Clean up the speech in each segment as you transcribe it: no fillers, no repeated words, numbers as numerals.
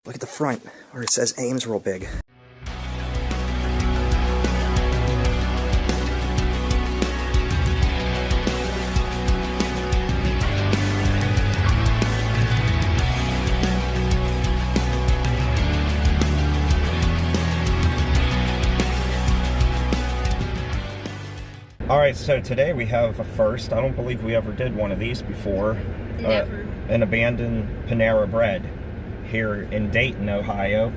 Look at the front where it says Ames real big. Alright, so today we have a first. I don't believe we ever did one of these before. Never. An abandoned Panera Bread here in Dayton, Ohio.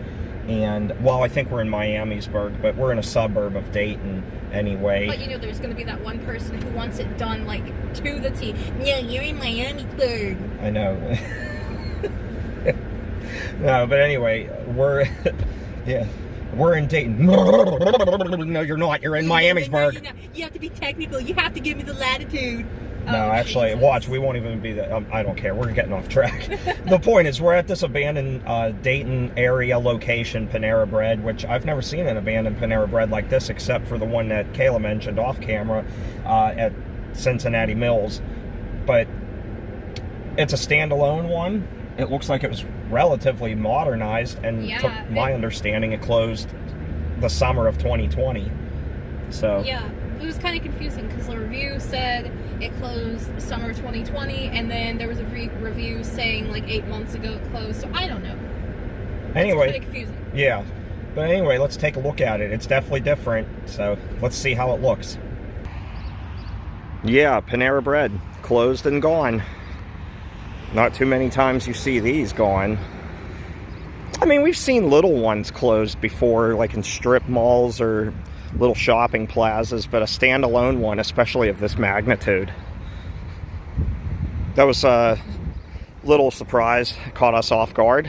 And, well, I think we're in Miamisburg, but we're in a suburb of Dayton anyway. But you know there's going to be that one person who wants it done, like, to the T. Yeah, you're in Miamisburg. I know. No, but anyway, we're... yeah. We're in Dayton. No, you're not. You're in Miamisburg. No, you have to be technical. You have to give me the latitude. No, actually, Jesus. watch. We won't even be that. I don't care. We're getting off track. The point is, we're at this abandoned Dayton area location, Panera Bread, which I've never seen an abandoned Panera Bread like this, except for the one that Kayla mentioned off camera at Cincinnati Mills. But it's a standalone one. It looks like it was relatively modernized, and to my understanding, it closed the summer of 2020. So yeah, it was kind of confusing because the review said it closed summer 2020, and then there was a review saying like 8 months ago it closed. So I don't know. Anyway, it's kind of confusing. Yeah, but anyway, let's take a look at it. It's definitely different. So let's see how it looks. Yeah, Panera Bread closed and gone. Not too many times you see these gone. I mean, we've seen little ones closed before, like in strip malls or little shopping plazas, but a standalone one, especially of this magnitude. That was a little surprise, caught us off guard.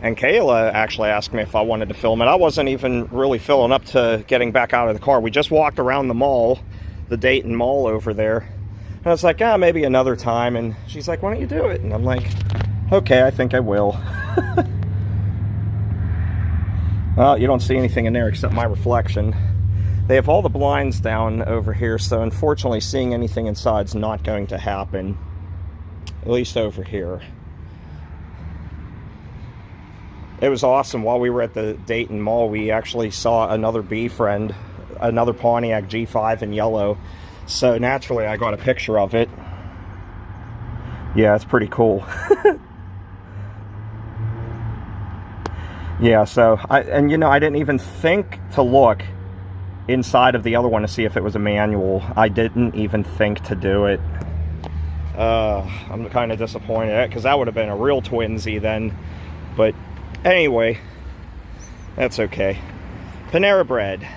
And Kayla actually asked me if I wanted to film it. I wasn't even really filling up to getting back out of the car. We just walked around the mall, the Dayton Mall over there. And I was like, maybe another time. And she's like, why don't you do it? And I'm like, okay, I think I will. Well, you don't see anything in there except my reflection. They have all the blinds down over here, so unfortunately seeing anything inside is not going to happen. At least over here. It was awesome. While we were at the Dayton Mall, we actually saw another B-friend, another Pontiac G5 in yellow. So naturally, I got a picture of it. Yeah, it's pretty cool. Yeah, so, I didn't even think to look inside of the other one to see if it was a manual. I didn't even think to do it. I'm kind of disappointed, because that would have been a real twinsy then. But anyway, that's okay. Panera Bread.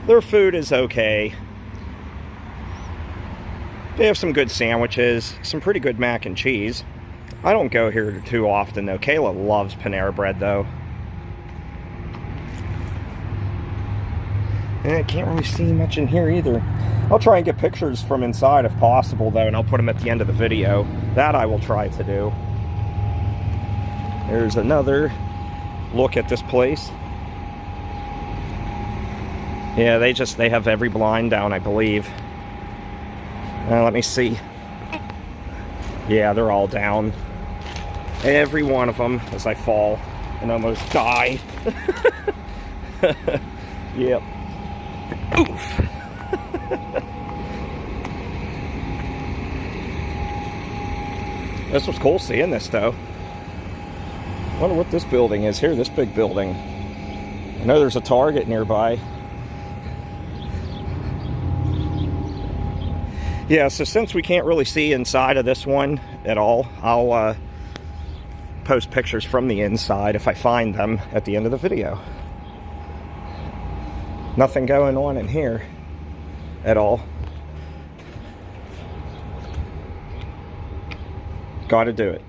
Their food is okay. They have some good sandwiches, some pretty good mac and cheese. I don't go here too often, though. Kayla loves Panera Bread, though. And I can't really see much in here, either. I'll try and get pictures from inside if possible, though, and I'll put them at the end of the video. That I will try to do. There's another look at this place. Yeah, they have every blind down, I believe. Let me see. Yeah, they're all down. Every one of them, as I fall and almost die. Yep. Oof. This was cool seeing this, though. I wonder what this building is here, this big building. I know there's a Target nearby. Yeah, so since we can't really see inside of this one at all, I'll post pictures from the inside if I find them at the end of the video. Nothing going on in here at all. Gotta do it.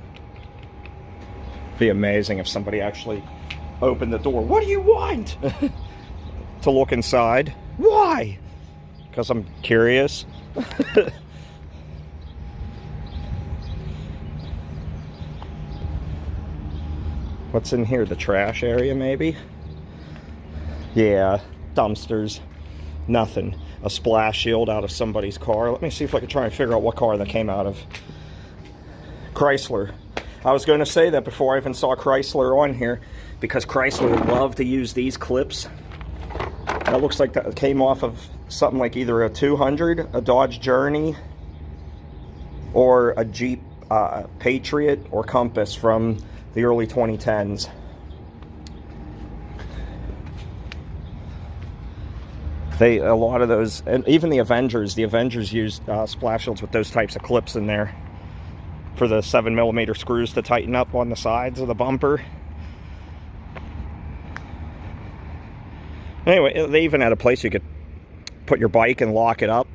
Be amazing if somebody actually opened the door. What do you want? To look inside. Why? Because I'm curious. What's in here? The trash area, maybe? Yeah, dumpsters. Nothing. A splash shield out of somebody's car. Let me see if I can try and figure out what car that came out of. Chrysler. I was going to say that before I even saw Chrysler on here, because Chrysler would love to use these clips. That looks like that came off of something like either a 200, a Dodge Journey, or a Jeep Patriot or Compass from the early 2010s. A lot of those, and even the Avengers used splash shields with those types of clips in there for the 7mm screws to tighten up on the sides of the bumper. Anyway, they even had a place you could put your bike and lock it up.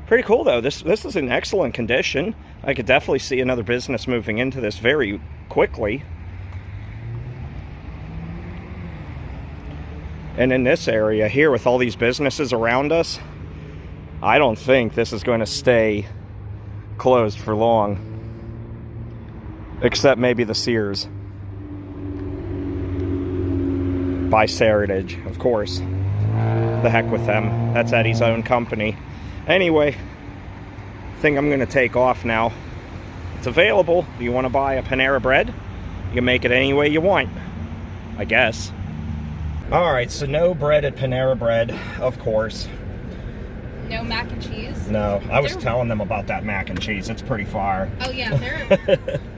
Pretty cool though. This is in excellent condition. I could definitely see another business moving into this very quickly. And in this area here with all these businesses around us, I don't think this is going to stay closed for long. Except maybe the Sears. By Seritage, of course. The heck with them. That's Eddie's own company. Anyway, I think I'm going to take off now. It's available. If you want to buy a Panera Bread, you can make it any way you want, I guess. Alright, so no bread at Panera Bread, of course. No mac and cheese? No, I was telling them about that mac and cheese. It's pretty fire. Oh yeah,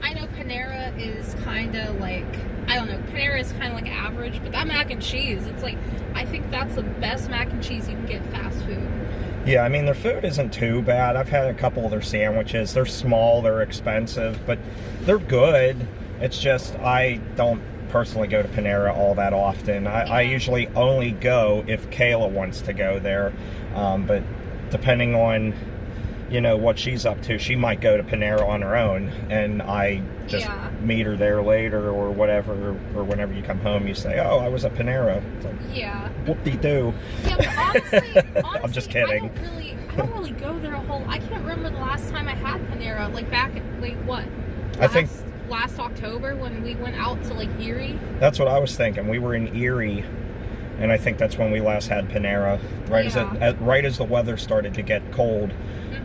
I know Panera is kind of like, I don't know, Panera is kind of like average, but that mac and cheese, it's like, I think that's the best mac and cheese you can get fast food. Yeah, I mean, their food isn't too bad. I've had a couple of their sandwiches. They're small, they're expensive, but they're good. It's just, I don't personally go to Panera all that often. I usually only go if Kayla wants to go there, but depending on, you know, what she's up to, she might go to Panera on her own, and I just meet her there later or whatever, or whenever you come home you say, oh, I was at Panera. It's like, yeah, whoop-de-doo. Yeah, but honestly, I'm just kidding. I don't really go there I can't remember the last time I had Panera, like back at, like, what? I think last October when we went out to like Erie. That's what I was thinking. We were in Erie, and I think that's when we last had Panera. Right as the weather started to get cold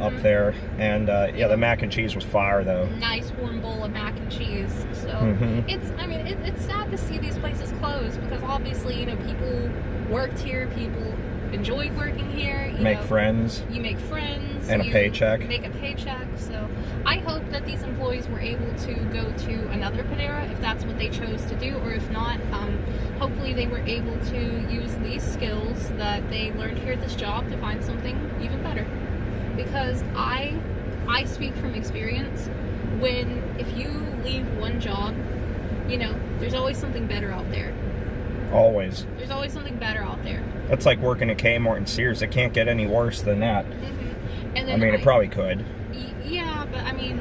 up there, and the mac and cheese was fire though. Nice warm bowl of mac and cheese. So it's sad to see these places close because obviously, you know, people worked here, people enjoyed working here. You make friends. You make friends. And a paycheck. Make a paycheck. So I hope that these employees were able to go to another Panera if that's what they chose to do, or if not, hopefully they were able to use these skills that they learned here at this job to find something even better. Because I speak from experience. If you leave one job, you know, there's always something better out there. Always. There's always something better out there. That's like working at Kmart and Sears. It can't get any worse than that. And then I mean, it probably could. Yeah, but I mean,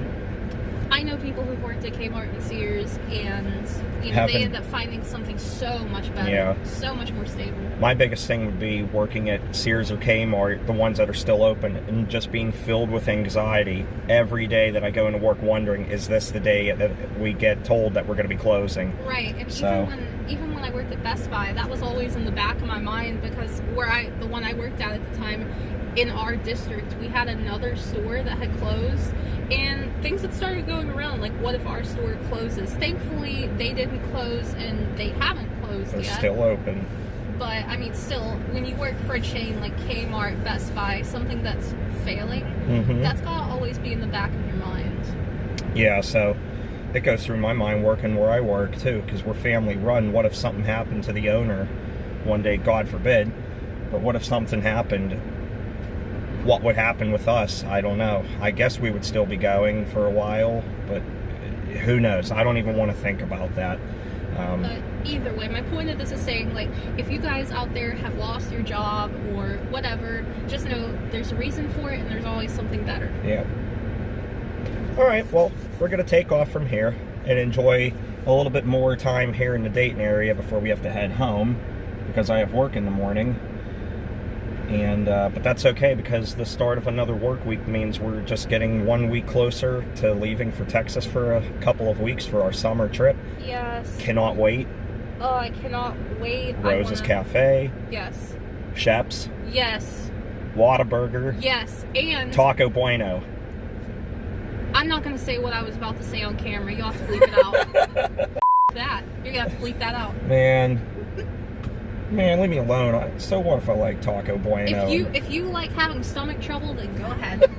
I know people who've worked at Kmart and Sears, and you know, they end up finding something so much better, so much more stable. My biggest thing would be working at Sears or Kmart, the ones that are still open, and just being filled with anxiety every day that I go into work wondering, is this the day that we get told that we're going to be closing? Right, and even when I worked at Best Buy, that was always in the back of my mind, because the one I worked at the time, in our district, we had another store that had closed, and things had started going around, like, what if our store closes? Thankfully, they didn't close, and they haven't closed yet. They're still open. But, I mean, still, when you work for a chain like Kmart, Best Buy, something that's failing, that's got to always be in the back of your mind. Yeah, so it goes through my mind working where I work, too, because we're family run. What if something happened to the owner one day? God forbid. But what if something happened? What would happen with us? I don't know. I guess we would still be going for a while, but who knows? I don't even want to think about that. But either way, my point of this is saying, like, if you guys out there have lost your job or whatever, just know there's a reason for it, and there's always something better. Yeah. All right, well, we're going to take off from here and enjoy a little bit more time here in the Dayton area before we have to head home, because I have work in the morning. And but that's okay, because the start of another work week means we're just getting 1 week closer to leaving for Texas for a couple of weeks for our summer trip. Yes. Cannot wait. Oh, I cannot wait. Rose's Cafe. Yes. Shep's. Yes. Whataburger. Yes. And Taco Bueno. I'm not going to say what I was about to say on camera. You'll have to bleep it out. That. You're going to have to bleep that out. Man, leave me alone. So what if I like Taco Bueno? If you like having stomach trouble, then go ahead.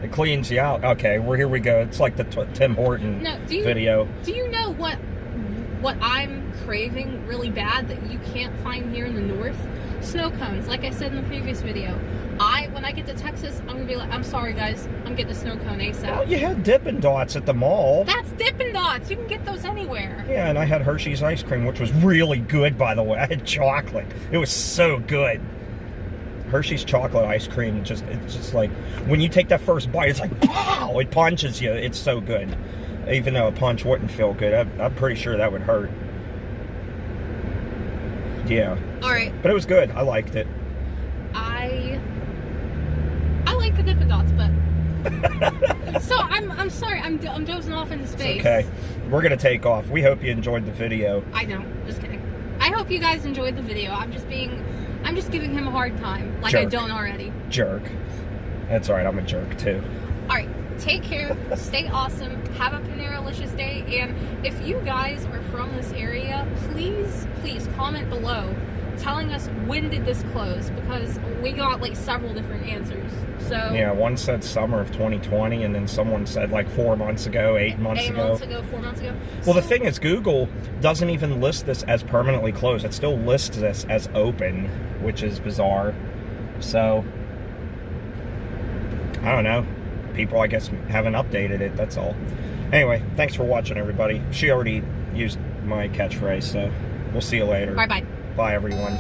It cleans you out. Okay, here we go. It's like the Tim Horton video. Do you know what I'm craving really bad that you can't find here in the north? Snow cones. Like I said in the previous video, when I get to Texas, I'm gonna be like, I'm sorry guys, I'm getting a snow cone ASAP. Well, you had Dippin' Dots at the mall. That's Dippin' Dots. You can get those anywhere. Yeah, and I had Hershey's ice cream, which was really good, by the way. I had chocolate. It was so good. Hershey's chocolate ice cream, it's just like, when you take that first bite, it's like, pow! It punches you. It's so good. Even though a punch wouldn't feel good, I'm pretty sure that would hurt. Yeah. Alright. But it was good. I liked it. I like the Dippin' Dots, but... So, I'm sorry, I'm dozing off into space. It's okay. We're gonna take off. We hope you enjoyed the video. I know. Just kidding. I hope you guys enjoyed the video. I'm just giving him a hard time, like jerk. I don't already. Jerk. That's alright, I'm a jerk too. Alright, take care, stay awesome, have a Panera-licious day, and if you guys are from this area, please comment below telling us when did this close, because we got like several different answers. So yeah, one said summer of 2020, and then someone said like 4 months ago, 8 months ago. 4 months ago. Well, the thing is, Google doesn't even list this as permanently closed. It still lists this as open, which is bizarre. So, I don't know. People, I guess, haven't updated it, that's all. Anyway, thanks for watching, everybody. She already used my catchphrase, so we'll see you later. Bye-bye. Bye, everyone.